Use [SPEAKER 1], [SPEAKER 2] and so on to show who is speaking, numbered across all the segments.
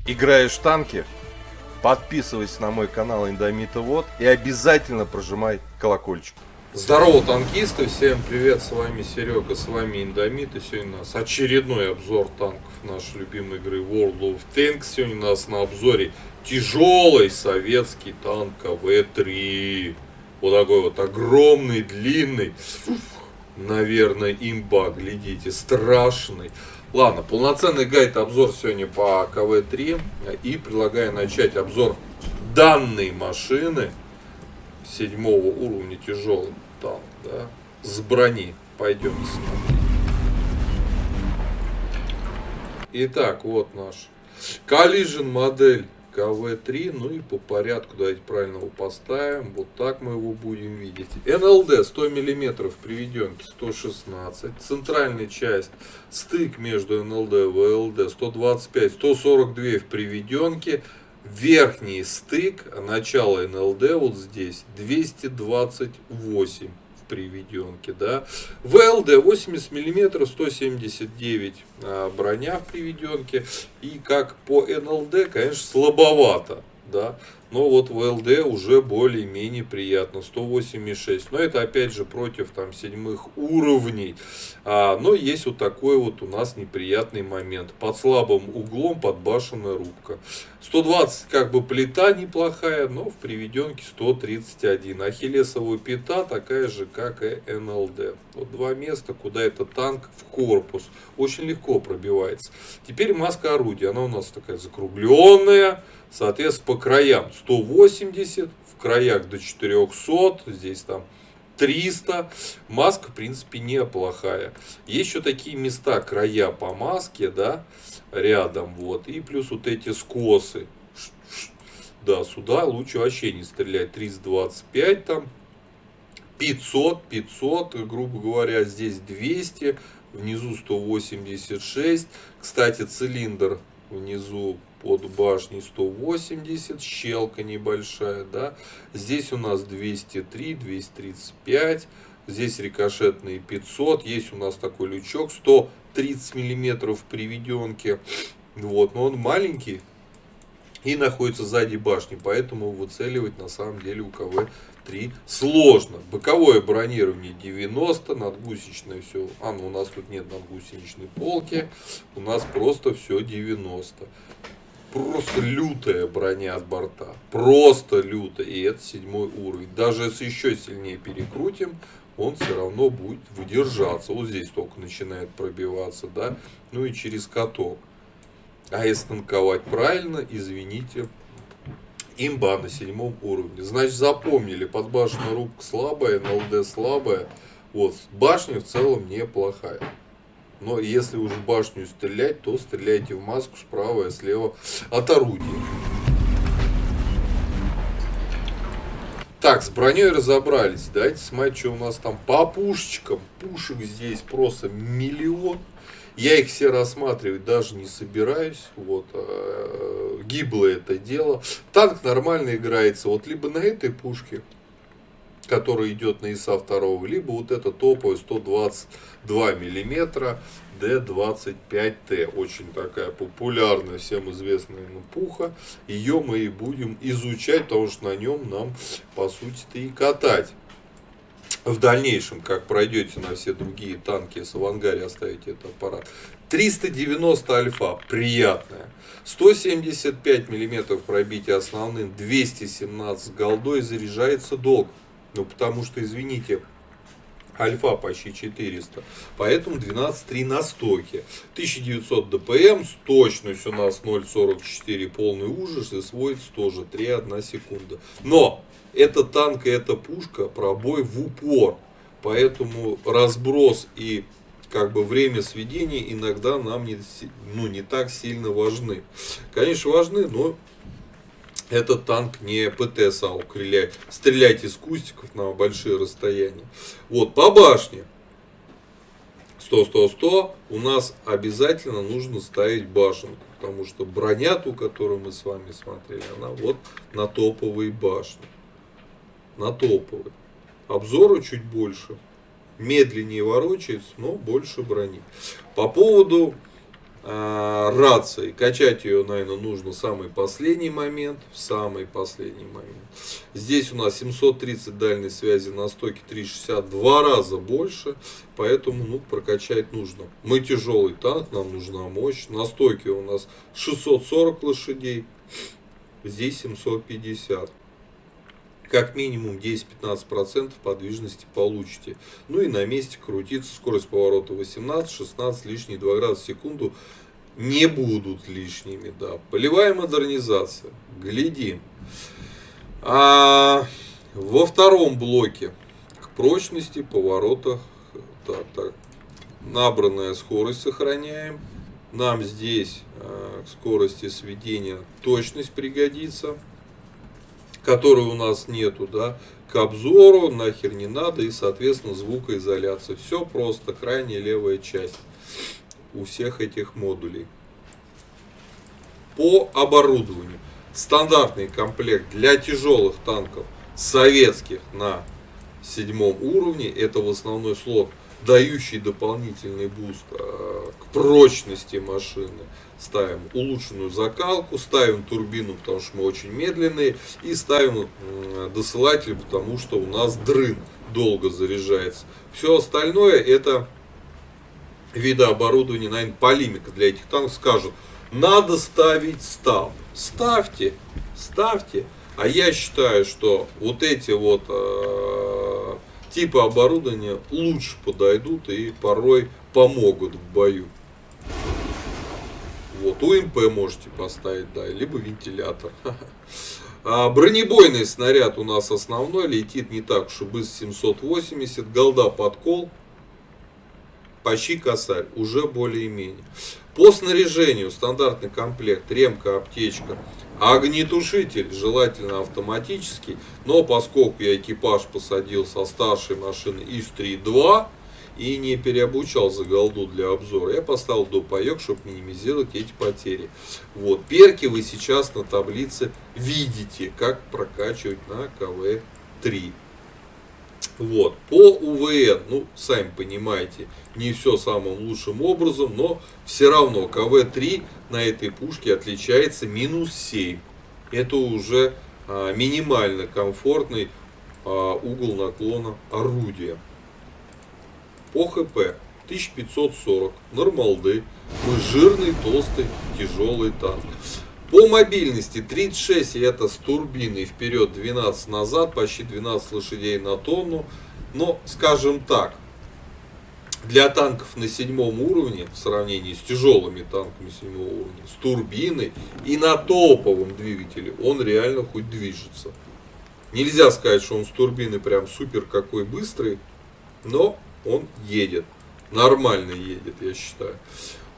[SPEAKER 1] Играешь в танки? Подписывайся на мой канал Индомита Вот и обязательно прожимай колокольчик.
[SPEAKER 2] Здорово, танкисты, всем привет, с вами Серега, с вами Индомит, и сегодня у нас очередной обзор танков нашей любимой игры World of Tanks. Сегодня у нас на обзоре тяжелый советский танк КВ-3, вот такой вот огромный, длинный, наверное, имба, глядите, страшный. Ладно, полноценный гайд, обзор сегодня по КВ-3, и предлагаю начать обзор данной машины. 7 уровня тяжелый танк, да, с брони. Пойдем смотреть. Итак, вот наш Collision модель КВ-3. Ну и по порядку давайте правильно его поставим. Вот так мы его будем видеть. НЛД 100 мм, приведенки 116. Центральная часть, стык между НЛД и ВЛД 125, 142 в приведенке. Верхний стык, начало НЛД вот здесь 228 в приведенке, да. ВЛД 80 мм, 179 броня в приведенке. И как по НЛД, конечно, слабовато, да. Но вот ВЛД уже более-менее приятно, 108,6. Но это опять же против там 7 уровней. Но есть вот такой вот у нас неприятный момент. Под слабым углом подбашенная рубка. 120 как бы плита неплохая, но в приведенке 131. Ахиллесовая пята такая же, как и НЛД. Вот два места, куда этот танк в корпус очень легко пробивается. Теперь маска орудия. Она у нас такая закругленная. Соответственно, по краям 180, в краях до 400, здесь там 300. Маска, в принципе, неплохая. Есть еще такие места, края по маске, да, рядом, вот. И плюс вот эти скосы. Да, сюда лучше вообще не стрелять. 325 там, 500, грубо говоря, здесь 200, внизу 186. Кстати, цилиндр внизу под башней 180, щелка небольшая, да. Здесь у нас 203, 235, здесь рикошетные 500, есть у нас такой лючок 130 миллиметров в приведенке, вот, но он маленький и находится сзади башни, поэтому выцеливать на самом деле у КВ-3 сложно. Боковое бронирование 90, надгусеничное все. Ну у нас тут нет надгусеничной полки, у нас просто все 90. Просто лютая броня от борта. Просто лютая. И это 7 уровень. Даже если еще сильнее перекрутим, он все равно будет выдержаться. Вот здесь только начинает пробиваться, да. Ну и через каток. А если танковать правильно, извините, имба на 7 уровне. Значит, запомнили, подбашенная рубка слабая, НЛД слабая. Вот, башня в целом неплохая. Но если уже башню стрелять, то стреляйте в маску справа и слева от орудия. Так, с броней разобрались. Давайте смотреть, что у нас там по пушечкам. Пушек здесь просто миллион. Я их все рассматривать даже не собираюсь. Вот, гиблое это дело. Танк нормально играется. Вот либо на этой пушке, который идет на ИСа 2, либо вот это топовая 122 миллиметра Д-25Т. Очень такая популярная, всем известная пуха. Ее мы и будем изучать, потому что на нем нам, по сути-то, и катать. В дальнейшем, как пройдете на все другие танки, если в ангаре оставите этот аппарат. 390 альфа, приятная. 175 миллиметров пробития основным, 217 голдой, заряжается долго. Ну, потому что, извините, альфа почти 400. Поэтому 12.3 на стоке. 1900 ДПМ, точность у нас 0.44, полный ужас. И сводится тоже 3,1 секунда. Но это танк и эта пушка пробой в упор. Поэтому разброс и как бы время сведения иногда нам не так сильно важны. Конечно, важны, но этот танк не ПТ САУК, стрелять из кустиков на большие расстояния. Вот, по башне 100-100-100 у нас обязательно нужно ставить башенку. Потому что броня, ту, которую мы с вами смотрели, она вот на топовой башне. На топовой. Обзору чуть больше. Медленнее ворочается, но больше брони. По поводу рации. Качать ее, наверное, нужно в самый последний момент. Здесь у нас 730 дальней связи на стойке 360, 2 раза больше. Поэтому прокачать нужно. Мы тяжелый танк, нам нужна мощь. На стойке у нас 640 лошадей. Здесь 750. Как минимум 10-15% подвижности получите. Ну и на месте крутиться, скорость поворота 18-16, лишние 2 градуса в секунду не будут лишними. Да. Полевая модернизация. Глядим. Во втором блоке к прочности, поворотах. Так. Набранная скорость сохраняем. Нам здесь к скорости сведения точность пригодится, которой у нас нету, да, к обзору нахер не надо, и, соответственно, звукоизоляция. Все просто, крайняя левая часть у всех этих модулей. По оборудованию. Стандартный комплект для тяжелых танков советских на 7 уровне. Это в основной слот, дающий дополнительный буст к прочности машины. Ставим улучшенную закалку, ставим турбину, потому что мы очень медленные, и ставим досылатель, потому что у нас дрын долго заряжается. Все остальное это виды оборудования, наверное, полимика для этих танков скажут, надо ставить став. Ставьте. А я считаю, что вот эти вот типы оборудования лучше подойдут и порой помогут в бою. Вот, УМП можете поставить, да, либо вентилятор. Бронебойный снаряд у нас основной, летит не так уж и быстро, 780, голда подкол, почти косарь, уже более-менее. По снаряжению стандартный комплект, ремка, аптечка, огнетушитель, желательно автоматический, но поскольку я экипаж посадил со старшей машины ИС-3-2, и не переобучал за голду для обзора, я поставил допаек, чтобы минимизировать эти потери. Вот. Перки вы сейчас на таблице видите, как прокачивать на КВ-3. Вот. По УВН, сами понимаете, не все самым лучшим образом, но все равно КВ-3 на этой пушке отличается -7. Это уже минимально комфортный угол наклона орудия. По ХП 1540, нормалды, мы жирный, толстый, тяжелый танк. По мобильности 36, это с турбиной вперед, 12 назад, почти 12 лошадей на тонну. Но, скажем так, для танков на 7 уровне, в сравнении с тяжелыми танками 7 уровня, с турбиной и на топовом двигателе, он реально хоть движется. Нельзя сказать, что он с турбиной прям супер какой быстрый, но он едет. Нормально едет, я считаю.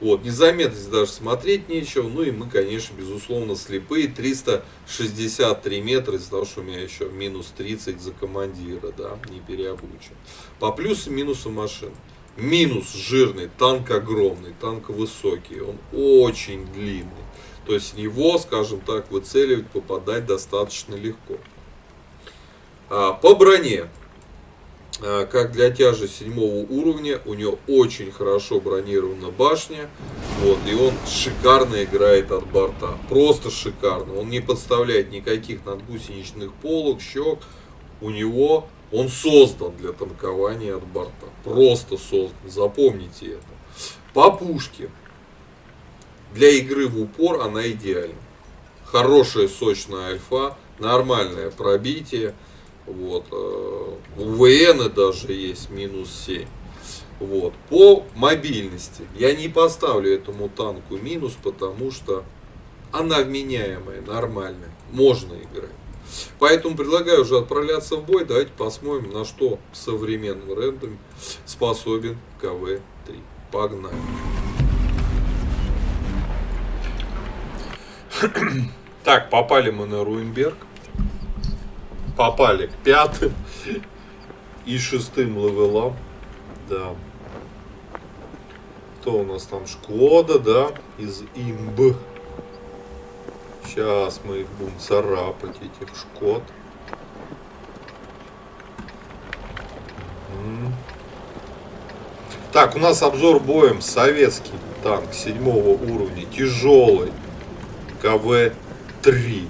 [SPEAKER 2] Вот, незаметность даже смотреть нечего. Ну и мы, конечно, безусловно, слепые. 363 метра из-за того, что у меня еще -30 за командира, да, не переобучен. По плюсам и минусам машин. Минус жирный, танк огромный, танк высокий, он очень длинный. То есть в него, скажем так, выцеливать, попадать достаточно легко. По броне. Как для тяжи 7 уровня, у него очень хорошо бронирована башня. Вот, и он шикарно играет от борта. Просто шикарно. Он не подставляет никаких надгусеничных полок, щек. У него он создан для танкования от борта. Просто создан. Запомните это. По пушке. Для игры в упор она идеальна. Хорошая сочная альфа. Нормальное пробитие. Вот. У ВН даже есть -7. Вот. По мобильности я не поставлю этому танку минус, потому что она вменяемая, нормальная, можно играть. Поэтому предлагаю уже отправляться в бой. Давайте посмотрим, на что в современном рендеме способен КВ-3. Погнали. Так, попали мы на Руйнберг. Попали к 5 и 6 левелам. Да. Кто у нас там? Шкода, да? Из имб. Сейчас мы их будем царапать, этих шкод. Так, у нас обзор боем советский. танк 7-го уровня, тяжелый, КВ-3.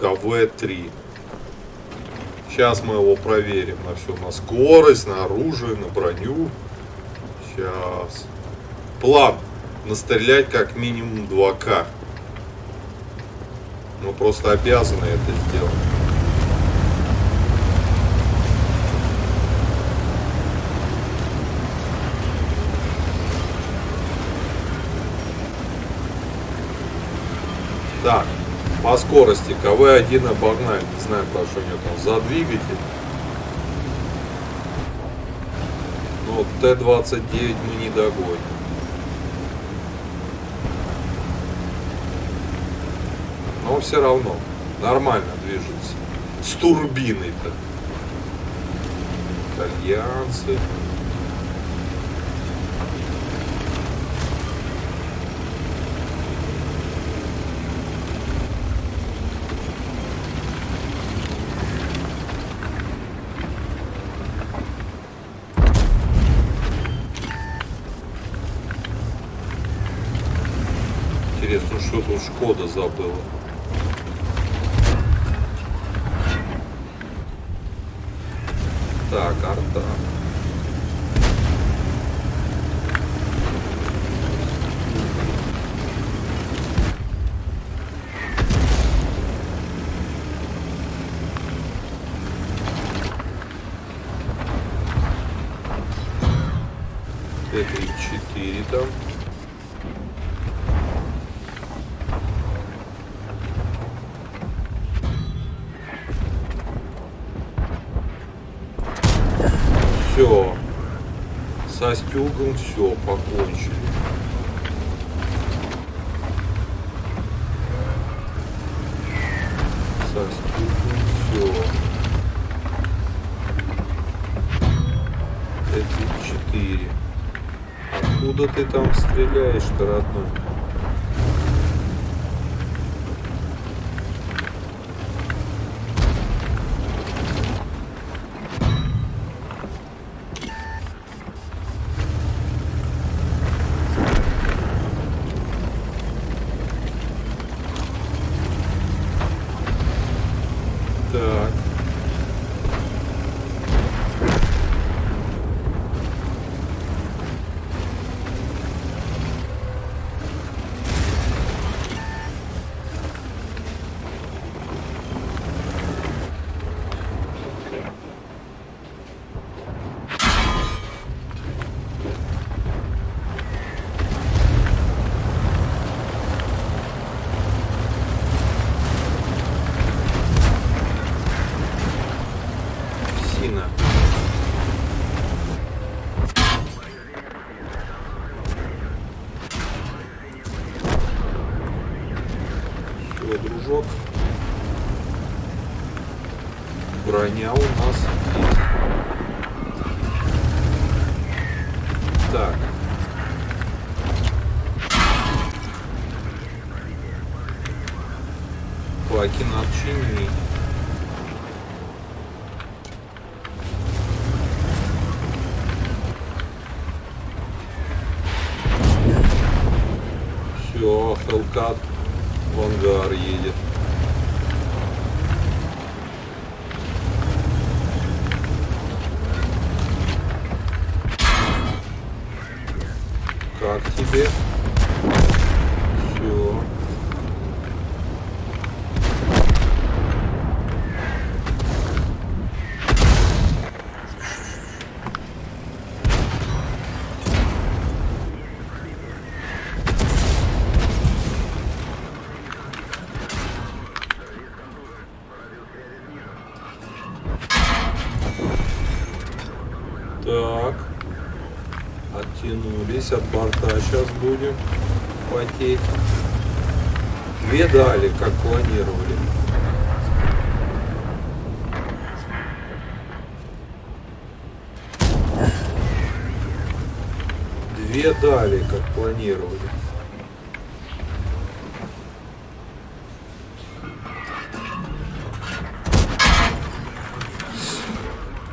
[SPEAKER 2] КВ-3. Сейчас мы его проверим на все, на скорость, на оружие, на броню. Сейчас. План. Настрелять как минимум 2К. Мы просто обязаны это сделать. Так, по скорости КВ-1 обогнали. Не знаю, про что у него там за двигатель. Но Т-29 мы не догоним. Но все равно нормально движется. С турбиной-то. Итальянцы. Интересно, что тут Шкода забыла. Так, арта. Т-34 там. Все. Со стюгом все, покончили. Со стюгом все. Т-34. Откуда ты там стреляешь-то, родной? Так. Сина. Все, дружок. Броня у нас есть. Так. Баки надо чинить. Все, Хелкат в ангар едет. Как тебе? Все. Так. Оттянулись от борта. Сейчас будем потеть. Две дали, как планировали. Две дали, как планировали.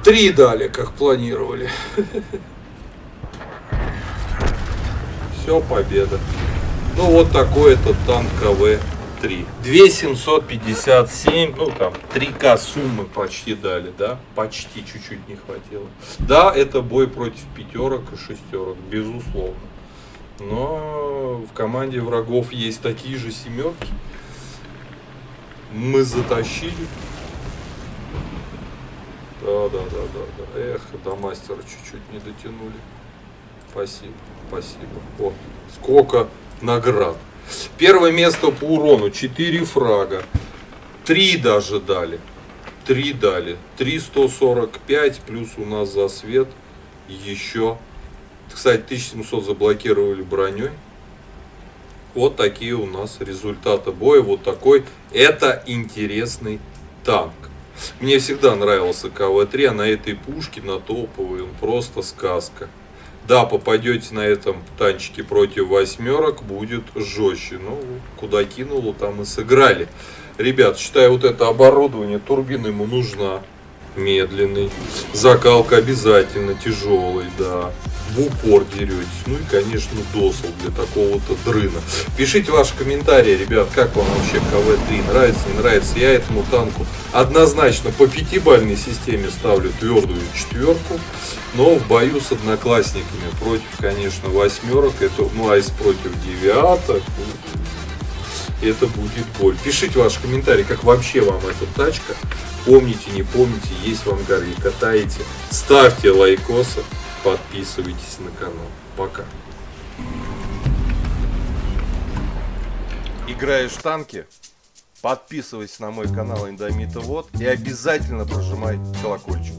[SPEAKER 2] Три дали, как планировали. Все, победа. Ну вот такой это танк КВ-3. 2757, ну там 3К суммы почти дали, да? Почти чуть-чуть не хватило. Да, это бой против пятерок и шестерок, безусловно. Но в команде врагов есть такие же семерки. Мы затащили. Да. Эх, до мастера чуть-чуть не дотянули. Спасибо. О, сколько наград. Первое место по урону. 4 фрага. 3 даже дали. 3 дали. 345 плюс у нас за свет. Еще. Кстати, 1700 заблокировали броней. Вот такие у нас результаты боя. Вот такой. Это интересный танк. Мне всегда нравился КВ-3, а на этой пушке, на топовой, он просто сказка. Да, попадете на этом танчике против восьмерок, будет жестче. Ну, куда кинуло, там и сыграли. Ребят, считаю, вот это оборудование, турбина ему нужна. Медленный. Закалка обязательно тяжелый, да. В упор деретесь. Ну и, конечно, досол для такого-то дрына. Пишите ваши комментарии, ребят, как вам вообще КВ-3. Нравится, не нравится. Я этому танку однозначно по 5-бальной системе ставлю твердую 4. Но в бою с одноклассниками против, конечно, восьмерок, это, ну, а если против девяток, это будет боль. Пишите ваши комментарии, как вообще вам эта тачка. Помните, не помните, есть в ангаре, катаете. Ставьте лайкосы, подписывайтесь на канал. Пока.
[SPEAKER 1] Играешь в танки? Подписывайся на мой канал Индомита Вот и обязательно прожимай колокольчик.